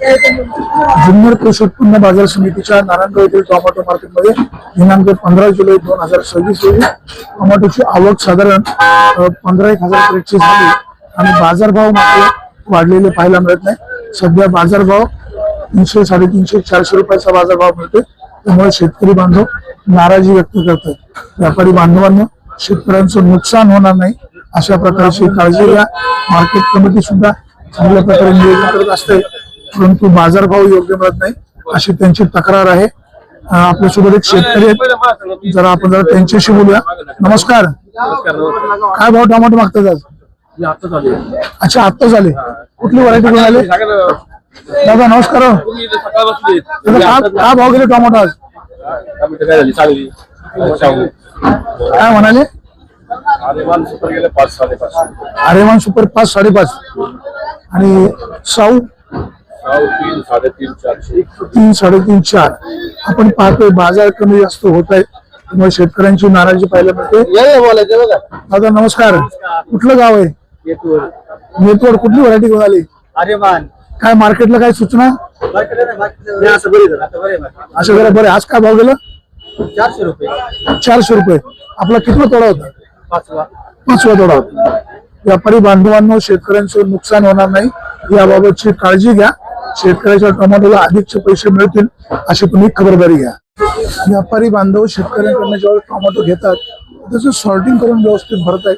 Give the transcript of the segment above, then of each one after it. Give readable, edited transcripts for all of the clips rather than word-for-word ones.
जुन्नर कृषी उत्पन्न बाजार समितीच्या नारायणगाव येथील टोमॅटो मार्केटमध्ये दिनांक 15 जुलै 2026 रोजी टोमॅटोची आवक साधारण 15,000 क्रेटची झाली आणि बाजारभाव मात्र वाढलेले पाहायला मिळत नाही। सध्या बाजारभाव 300, 350, 400 रुपयाचा बाजारभाव मिळतो। त्यामुळे शेतकरी बांधव नाराजी व्यक्त करतात। व्यापारी बांधवांना शेतकऱ्यांचं नुकसान होणार नाही अशा प्रकारची काळजी घ्या। मार्केट कमिटी सुद्धा चांगल्या प्रकारे नियोजन करत असते, परंतु बाजारभाव योग्य मिळत नाही अशी त्यांची तक्रार आहे। आपल्यासोबत एक शेतकरी आहेत, जरा आपण जरा त्यांच्याशी बोलूया। नमस्कार, काय भाव टोमॅटो मागतात आज? अच्छा, आता झाले। कुठली व्हरायटी घेऊन आले दादा? नमस्कार, काय भाव गेले टोमॅटो आज? काय म्हणाले? आरेमान सुपर गेले 5, 5.5। आरेमान सुपर 5, 5.5 आणि साऊ 3, 3.5, 400। 3, 3.5, 4। आपण पाहतोय बाजार कमी जास्त होत आहे, त्यामुळे शेतकऱ्यांची नाराजी पाहायला मिळते। दादा नमस्कार, कुठलं गाव आहे? नेतवड। कुठली व्हरायटी घेऊन आली? आरेमान। काय मार्केटला काय सूचना? असं जरा बरे। आज काय भाव गेला? 400 रुपये। 400 रुपये। आपला किती तोडा होता? 5वा तोडा होता। व्यापारी बांधवांनो, शेतकऱ्यांचं नुकसान होणार नाही याबाबतची काळजी घ्या। शेतकऱ्याच्या टोमॅटोला अधिकचे पैसे मिळतील अशी तुम्ही खबरदारी घ्या। व्यापारी बांधव शेतकऱ्यांकडून जेव्हा टोमॅटो घेतात त्याचं सॉर्टिंग करून व्यवस्थित भरतायत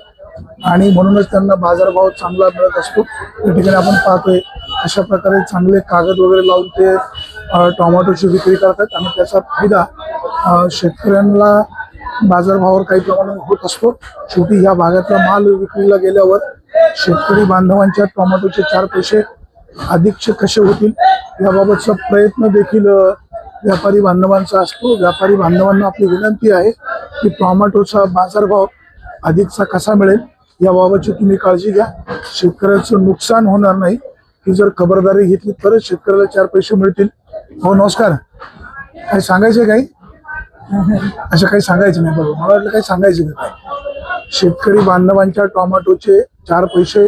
आणि म्हणूनच त्यांना बाजारभाव चांगला मिळत असतो। त्या ठिकाणी आपण पाहतोय अशा प्रकारे चांगले कागद वगैरे लावून ते टोमॅटोची विक्री करतात आणि त्याचा फायदा शेतकऱ्यांना बाजारभावावर काही प्रमाणात होत असतो। शेवटी या भागातला माल विक्रीला गेल्यावर शेतकरी बांधवांच्या टोमॅटोचे 4 पैसे अधिकचे कसे होतील याबाबतचा प्रयत्न देखील व्यापारी बांधवांचा असतो। व्यापारी बांधवांना आपली विनंती आहे की टोमॅटोचा बाजारभाव अधिकचा कसा मिळेल याबाबतची तुम्ही काळजी घ्या। शेतकऱ्याचं नुकसान होणार नाही ही जर खबरदारी घेतली तरच शेतकऱ्याला 4 पैसे मिळतील। हो नमस्कार, काही सांगायचे? काही असं काही सांगायचं नाही? बरोबर, मला वाटलं काही सांगायचं का? शेतकरी बांधवांच्या टोमॅटोचे 4 पैसे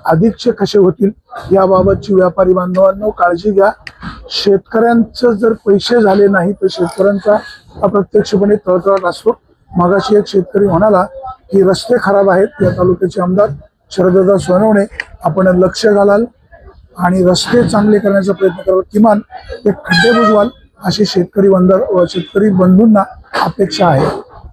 अधिकचे कसे होतील याबाबतची व्यापारी बांधवांनो काळजी घ्या। शेतकऱ्यांचं जर पैसे झाले नाही तर शेतकऱ्यांचा अप्रत्यक्षपणे तळतळाट असतो। मगाशी एक शेतकरी म्हणाला की रस्ते खराब आहेत। या तालुक्याचे आमदार शरददादा सोनवणे आपण लक्ष घालाल आणि रस्ते चांगले करण्याचा प्रयत्न कराल, किमान एक खड्डे बुजवाल अशी शेतकरी बंधूंना अपेक्षा आहे।